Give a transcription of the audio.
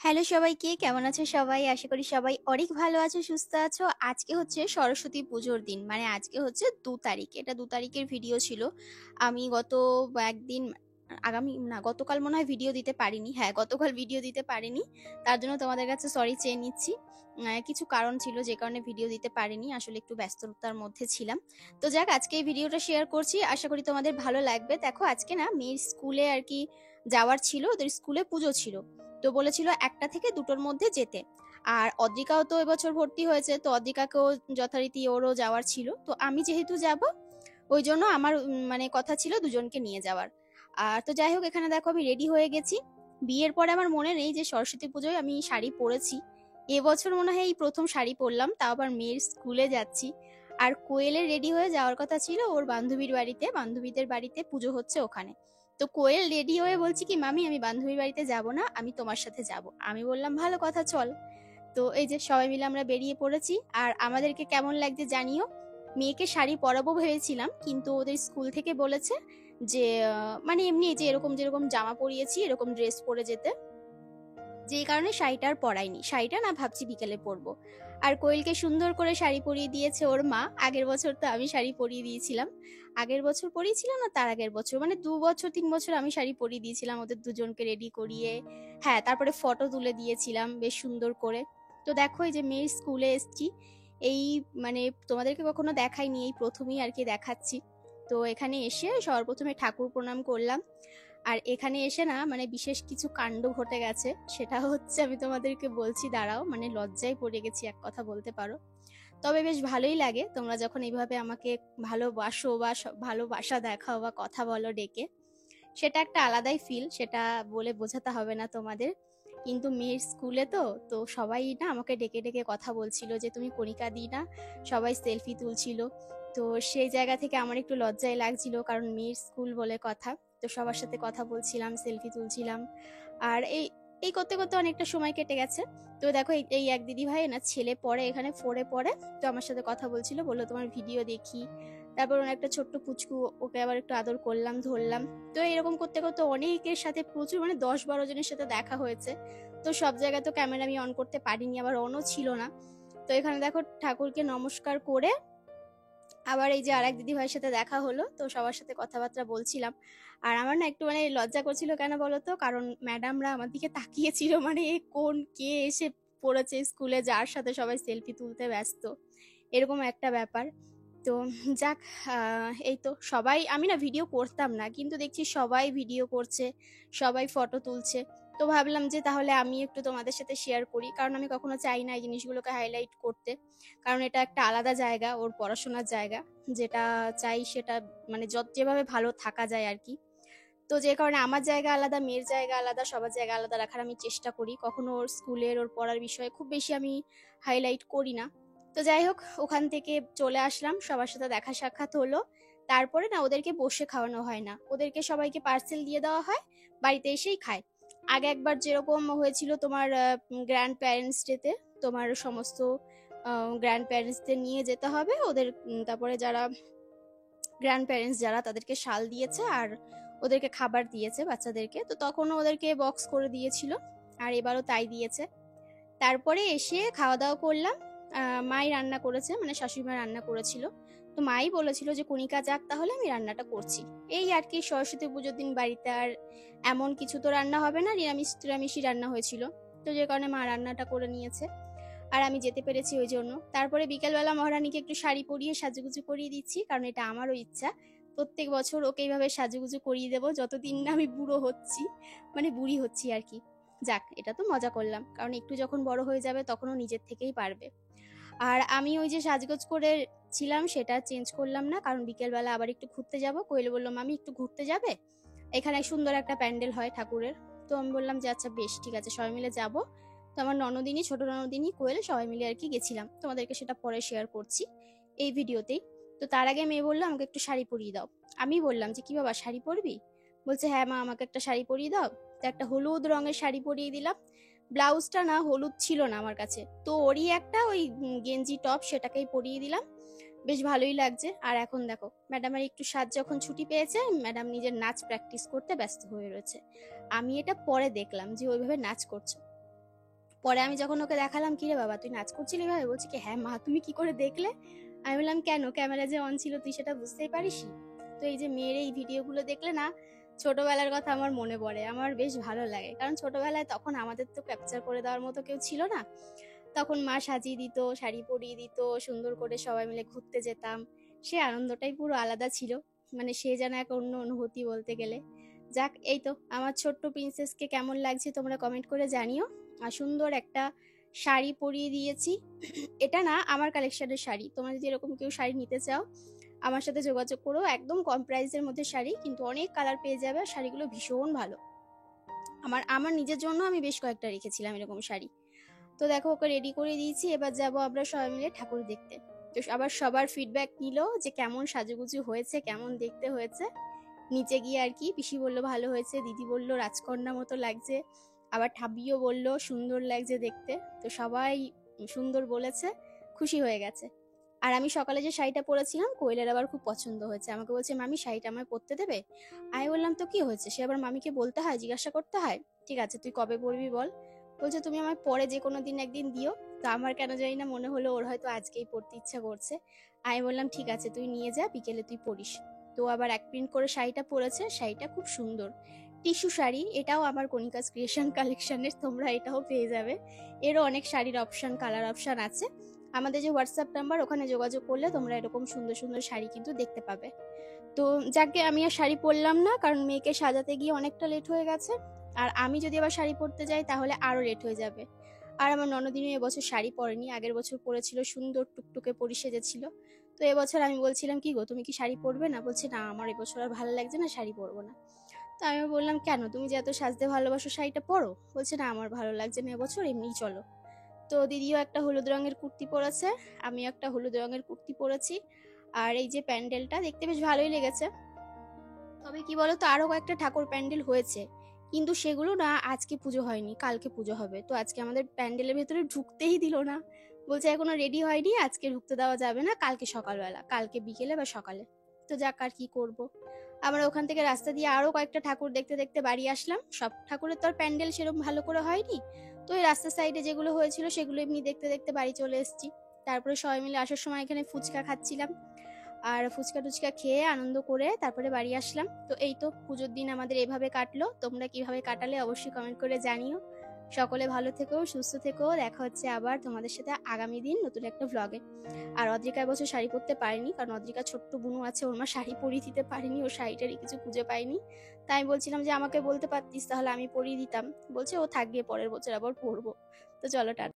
Hello সবাইকে, কেমন আছো সবাই? আশা করি সবাই অনেক ভালো আছো, সুস্থ আছো। আজকে হচ্ছে সরস্বতী পুজোর দিন। মানে আজকে হচ্ছে ২ তারিখ। এটা ২ তারিখের ভিডিও ছিল। আমি গত একদিন গতকাল মনে হয় ভিডিও দিতে পারিনি। হ্যাঁ, গতকাল ভিডিও দিতে পারিনি। তার জন্য তোমাদের কাছে সরি চেয়ে নিচ্ছি। কিছু কারণ ছিল যে কারণে ভিডিও দিতে পারিনি। আসলে একটু ব্যস্ততার মধ্যে ছিলাম। তো যাক, আজকে এই ভিডিওটা শেয়ার করছি। আশা করি তোমাদের ভালো লাগবে। দেখো, আজকে না মেয়ের স্কুলে আরকি যাওয়ার ছিল। ওদের স্কুলে পুজো ছিল। তো বলেছিল ১টা থেকে ২টোর মধ্যে যেতে। আর অদ্রিকাও তো এবছর ভর্তি হয়েছে, তো অদ্রিকাকেও যথারীতি ওরও যাওয়ার ছিল। তো আমি যেহেতু যাব, ওই জন্য আমার মানে কথা ছিল দুজনকে নিয়ে যাওয়ার। আর তো যাই হোক, এখানে দেখো আমি রেডি হয়ে গেছি। বিয়ের পরে আমার মনে নেই যে সরস্বতী পুজোয় আমি শাড়ি পরেছি। এবছর মনে হয় এই প্রথম শাড়ি পরলাম, তাও আবার মেয়ের স্কুলে যাচ্ছি। আর কোয়েলের রেডি হয়ে যাওয়ার কথা ছিল ওর বান্ধবীর বাড়িতে, বান্ধবীদের বাড়িতে পুজো হচ্ছে ওখানে। তো কোয়েল রেডি হয়ে বলছি কি, মামি আমি বান্ধবীর বাড়িতে যাব না, আমি তোমার সাথে যাব। আমি বললাম ভালো কথা, চল। তো এই যে সবাই মিলে আমরা বেরিয়ে পড়েছি। আর আমাদেরকে কেমন লাগছে জানিও। মেয়েকে শাড়ি পরাবো ভেবেছিলাম, কিন্তু ওদের স্কুল থেকে বলেছে যে মানে এমনি যে এরকম যেরকম জামা পরিয়েছি এরকম ড্রেস পরে যেতে, যেই কারণে শাড়িটা আর পরাইনি। শাড়িটা না ভাবছি বিকেলে পরবো। আর কোয়েলকে সুন্দর করে শাড়ি পরিয়ে দিয়েছে ওর মা। আগের বছর তো আমি শাড়ি পরিয়ে দিয়েছিলাম। আগের বছর পরিয়েছিলাম না, তার আগের বছর, মানে ২ বছর ৩ বছর আমি শাড়ি পরিয়ে দিয়েছিলাম ওদের দুজনকে রেডি করিয়ে। হ্যাঁ, তারপরে ফটো তুলে দিয়েছিলাম বেশ সুন্দর করে। তো দেখো, এই যে মেয়ের স্কুলে এসছি। এই মানে তোমাদেরকে কখনো দেখাইনি, এই প্রথমেই আর কি দেখাচ্ছি। তো এখানে এসে সবার প্রথমে ঠাকুর প্রণাম করলাম। আর এখানে এসে না মানে বিশেষ কিছু কাণ্ড ঘটে গেছে। সেটা হচ্ছে, আমি তোমাদেরকে বলছি, দাঁড়াও, মানে লজ্জায় পড়ে গেছি এক কথা বলতে পারো। তবে বেশ ভালোই লাগে তোমরা যখন এইভাবে আমাকে ভালোবাসো বা ভালোবাসা দেখাও বা কথা বলো ডেকে। সেটা একটা আলাদাই ফিল, সেটা বলে বোঝাতে হবে না তোমাদের। কিন্তু মেয়ের স্কুলে তো তো সবাই না আমাকে ডেকে ডেকে কথা বলছিল যে তুমি কণিকা দি না, সবাই সেলফি তুলছিল। তো সেই জায়গা থেকে আমার একটু লজ্জাই লাগছিল, কারণ মেয়ের স্কুল বলে কথা। তো সবার সাথে কথা বলছিলাম, সেলফি তুলছিলাম। আর এই এই করতে করতে অনেকটা সময় কেটে গেছে। তো দেখো, এই এক দিদি ভাই না ছেলে পড়ে এখানে 4-এ পড়ে। তো আমার সাথে কথা বলছিল, বললো তোমার ভিডিও দেখি। তারপর ওর একটা ছোট্ট পুচকু, ওকে আবার একটু আদর করলাম, ধরলাম। তো এরকম করতে করতে অনেকের সাথে প্রচুর, মানে ১০-১২ জনের সাথে দেখা হয়েছে। তো সব জায়গায় তো ক্যামেরা আমি অন করতে পারিনি, আবার অনও ছিল না। তো এখানে দেখো ঠাকুরকে নমস্কার করে আবার এই যে আরেক দিদি ভাইয়ের সাথে দেখা হলো, তো সবার সাথে কথাবার্তা বলছিলাম। আর আমার না একটু মানে লজ্জা করছিল, কেন বলো তো? কারণ ম্যাডামরা আমার দিকে তাকিয়েছিল, মানে এ কোন, কে এসে পড়েছে স্কুলে যার সাথে সবাই সেলফি তুলতে ব্যস্ত, এরকম একটা ব্যাপার। তো যাক, এই তো সবাই, আমি না ভিডিও করতাম না, কিন্তু দেখছি সবাই ভিডিও করছে, সবাই ফটো তুলছে। তো ভাবলাম যে তাহলে আমি একটু তোমাদের সাথে শেয়ার করি, কারণ আমি কখনো চাই না এই জিনিসগুলোকে হাইলাইট করতে। কারণ এটা একটা আলাদা জায়গা, ওর পড়াশোনার জায়গা। যেটা চাই সেটা মানে যেভাবে ভালো থাকা যায় আর কি। তো যে কারণে আমার জায়গা আলাদা, মেয়ের জায়গা আলাদা, সবার জায়গা আলাদা রাখার আমি চেষ্টা করি। কখনো ওর স্কুলের, ওর পড়ার বিষয়ে খুব বেশি আমি হাইলাইট করি না। তো যাই হোক, ওখান থেকে চলে আসলাম, সবার সাথে দেখা সাক্ষাৎ হলো। তারপরে না ওদেরকে বসে খাওয়ানো হয় না, ওদেরকে সবাইকে পার্সেল দিয়ে দেওয়া হয়, বাড়িতে এসেই খায়। আগে একবার যেরকম হয়েছিল তোমার গ্র্যান্ড প্যারেন্টস ডেতে, তোমার সমস্ত গ্র্যান্ড প্যারেন্টসদের নিয়ে যেতে হবে ওদের। তারপরে যারা গ্র্যান্ড প্যারেন্টস যারা, তাদেরকে শাল দিয়েছে আর ওদেরকে খাবার দিয়েছে বাচ্চাদেরকে। তো তখনও ওদেরকে বক্স করে দিয়েছিল, আর এবারও তাই দিয়েছে। তারপরে এসে খাওয়া দাওয়া করলাম। মাই রান্না করেছে, মানে শাশুড়ি মা রান্না করেছিল। তো মাই বলেছিল যে কণিকা যাক, তাহলে আমি রান্নাটা করছি। এই আর কি, সরস্বতী পুজোর দিন বাড়িতে আর এমন কিছু তো রান্না হবে না, নিরামিষ টিরামিষই রান্না হয়েছিল। তো যে কারণে মা রান্নাটা করে নিয়েছে, আর আমি যেতে পেরেছি ওই জন্য। তারপরে বিকেলবেলা মহারানীকে একটু শাড়ি পরিয়ে সাজুগুজু করিয়ে দিচ্ছি, কারণ এটা আমারও ইচ্ছা। প্রত্যেক বছর ওকে এইভাবে সাজুগুজু করিয়ে দেবো যতদিন না আমি বুড়ো হচ্ছি, মানে বুড়ি হচ্ছি আর কি। যাক, এটা তো মজা করলাম, কারণ একটু যখন বড় হয়ে যাবে তখনও নিজের থেকেই পারবে। আর আমি ওই যে সাজগোজ করে ছিলাম সেটা চেঞ্জ করলাম না, কারণ বিকেলবেলা আবার একটু ঘুরতে যাব। কোয়েল বললো মামি একটু ঘুরতে যাবে, এখানে সুন্দর একটা প্যান্ডেল হয় ঠাকুরের। তো আমি বললাম যে আচ্ছা বেশ ঠিক আছে, সবাই মিলে যাব। তো আমার ননদিনী, ছোট ননদিনী, কোয়েল সবাই মিলে আর কি গেছিলাম। তোমাদেরকে সেটা পরে শেয়ার করছি এই ভিডিওতেই। তো তার আগে মেয়ে বললো আমাকে একটু শাড়ি পরিয়ে দাও। আমি বললাম যে কি বাবা, শাড়ি পরবি? বলছে হ্যাঁ মা, আমাকে একটা শাড়ি পরিয়ে দাও। তো একটা হলুদ রঙের শাড়ি পরিয়ে দিলাম। ব্লাউজটা না হলুদ ছিল না আমার কাছে, তো ওরই একটা ওই গেঞ্জি টপ, সেটাকেই পরিয়ে দিলাম। বেশ ভালোই লাগছে। আর এখন দেখো, ম্যাডামের একটু সাজ যখন ছুটি পেয়েছে, ম্যাডাম নিজের নাচ প্র্যাকটিস করতে ব্যস্ত হয়ে রয়েছে। আমি এটা পরে দেখলাম যে ওইভাবে নাচ করছে। পরে আমি যখন ওকে দেখালাম, কি রে বাবা তুই নাচ করছিলি ভাবে, বলছে কি হ্যাঁ মা তুমি কি করে দেখলে। আমি বললাম কেন, ক্যামেরা যে অন ছিল তুই সেটা বুঝতেই পারিস। তো এই যে মেয়ের এই ভিডিওগুলো দেখলে না ছোটবেলার কথা আমার মনে পড়ে, আমার বেশ ভালো লাগে, কারণ ছোটবেলায় তখন আমাদের তো ক্যাপচার করে দেওয়ার মতো কেউ ছিল না। তখন মা সাজিয়ে দিত, শাড়ি পরিয়ে দিত, সুন্দর করে সবাই মিলে ঘুরতে যেতাম, সে আনন্দটাই পুরো আলাদা ছিল। মানে সে যেন এক অন্য অনুভূতি বলতে গেলে। যাক, এই তো আমার ছোট্ট প্রিন্সেসকে কেমন লাগছে তোমরা কমেন্ট করে জানিও। আর সুন্দর একটা শাড়ি পরিয়ে দিয়েছি। এটা না আমার কালেকশনের শাড়ি, তোমরা যদি এরকম কেউ শাড়ি নিতে চাও আমার সাথে যোগাযোগ করো, একদম কম প্রাইসের মধ্যে শাড়ি, কিন্তু অনেক কালার পেয়ে যাবে, আর শাড়িগুলো ভীষণ ভালো। আমার আমার নিজের জন্য আমি বেশ কয়েকটা রেখেছিলাম এরকম শাড়ি। তো দেখো ওকে রেডি করে দিয়েছি, এবার যাব আমরা সবাই মিলে ঠাকুর দেখতে। তো আবার সবার ফিডব্যাক নিল যে কেমন সাজুগুজু হয়েছে, কেমন দেখতে হয়েছে। নিচে গিয়ে আর কি পিসি বলল ভালো হয়েছে, দিদি বলল রাজকন্যা মতো লাগছে, আবার ঠাবিও বলল সুন্দর লাগছে দেখতে। তো সবাই সুন্দর বলেছে, খুশি হয়ে গেছে। আর আমি সকালে যে শাড়িটা পরেছিলাম কোয়েলের আবার খুব পছন্দ হয়েছে, আমাকে বলছে মামি শাড়িটা আমায় পরতে দেবে। আমি বললাম তো কি হয়েছে, সে আবার মামিকে বলতে হয়, জিজ্ঞাসা করতে হয়। ঠিক আছে তুই কবে পরবি বল। বলছে তুমি আমায় পরে যে কোনো দিন একদিন দিও। তো আমার কেন জানি না মনে হলো ওর হয়তো আজকেই পরতে ইচ্ছা করছে। আমি বললাম ঠিক আছে তুই নিয়ে যা, বিকেলে তুই পরিস। তো আবার এক প্রিন্ট করে শাড়িটা পরেছে, শাড়িটা খুব সুন্দর টিস্যু শাড়ি, এটাও আমার কণিকাস ক্রিয়েশন কালেকশনের, তোমরা এটাও পেয়ে যাবে। এরও অনেক শাড়ির অপশন, কালার অপশন আছে। আমাদের যে হোয়াটসঅ্যাপ নাম্বার, ওখানে যোগাযোগ করলে তোমরা এরকম সুন্দর সুন্দর শাড়ি কিন্তু দেখতে পাবে। তো যাকে আমি আর শাড়ি পরলাম না, কারণ মেয়েকে সাজাতে গিয়ে অনেকটা লেট হয়ে গেছে। আর আমি যদি আবার শাড়ি পরতে যাই তাহলে আরো লেট হয়ে যাবে। আর আমার ননদিনও এবছর শাড়ি পরেনি, আগের বছর পরেছিল, সুন্দর টুকটুকে পরি সেজেছিল। তো এবছর আমি বলছিলাম কি গো তুমি কি শাড়ি পরবে না, বলছে না আমার এবছর আর ভালো লাগছে না, শাড়ি পরবো না। তো আমি বললাম কেন, তুমি যে এত সাজতে ভালোবাসো শাড়িটা পরো। বলছে না আমার ভালো লাগছে না এবছর, এমনিই চলো। তো দিদিও একটা হলুদ রঙের কুর্তি পরেছে, আমিও একটা হলুদ রঙের কুর্তি পরেছি। আর এই যে প্যান্ডেলটা দেখতে বেশ ভালোই লেগেছে। তবে কি বলতো, আরো কয়েকটা ঠাকুর প্যান্ডেল হয়েছে, কিন্তু সেগুলো না আজকে পুজো হয়নি, কালকে পুজো হবে। তো আজকে আমাদের প্যান্ডেলের ভেতরে ঢুকতেই দিল না, বলছে এখনো রেডি হয়নি, আজকে ঢুকতে দেওয়া যাবে না, কালকে সকালবেলা, কালকে বিকেলে বা সকালে। তো যাক আর কি করব। আমরা ওখান থেকে রাস্তা দিয়ে আরো কয়েকটা ঠাকুর দেখতে দেখতে বাড়ি আসলাম। সব ঠাকুরের তো আর প্যান্ডেল সেরকম ভালো করে হয়নি, তো এই রাস্তার সাইডে যেগুলো হয়েছিল সেগুলো এমনি দেখতে দেখতে বাড়ি চলে এসেছি। তারপরে সবাই মিলে আসার সময় এখানে ফুচকা খাচ্ছিলাম, আর ফুচকা টুচকা খেয়ে আনন্দ করে তারপরে বাড়ি আসলাম। তো এই তো পুজোর দিন আমাদের এভাবে কাটলো, তোমরা কিভাবে কাটালে অবশ্যই কমেন্ট করে জানিও। সকলে ভালো থেকো, সুস্থ থেকো, দেখা হচ্ছে আবার তোমাদের সাথে আগামী দিন নতুন একটা ব্লগে। আর অদ্রিকা এবছর শাড়ি পরতে পারেনি, কারণ অদ্রিকা ছোট্ট বুনু আছে, ওর মা শাড়ি পরিয়ে দিতে পারেনি, ও শাড়িটারই কিছু খুঁজে পাইনি। তাই আমি বলছিলাম যে আমাকে বলতে পারতিস তাহলে আমি পরিয়ে দিতাম, বলছে ও থাকবে পরের বছর আবার পরবো। তো চলো টাটা।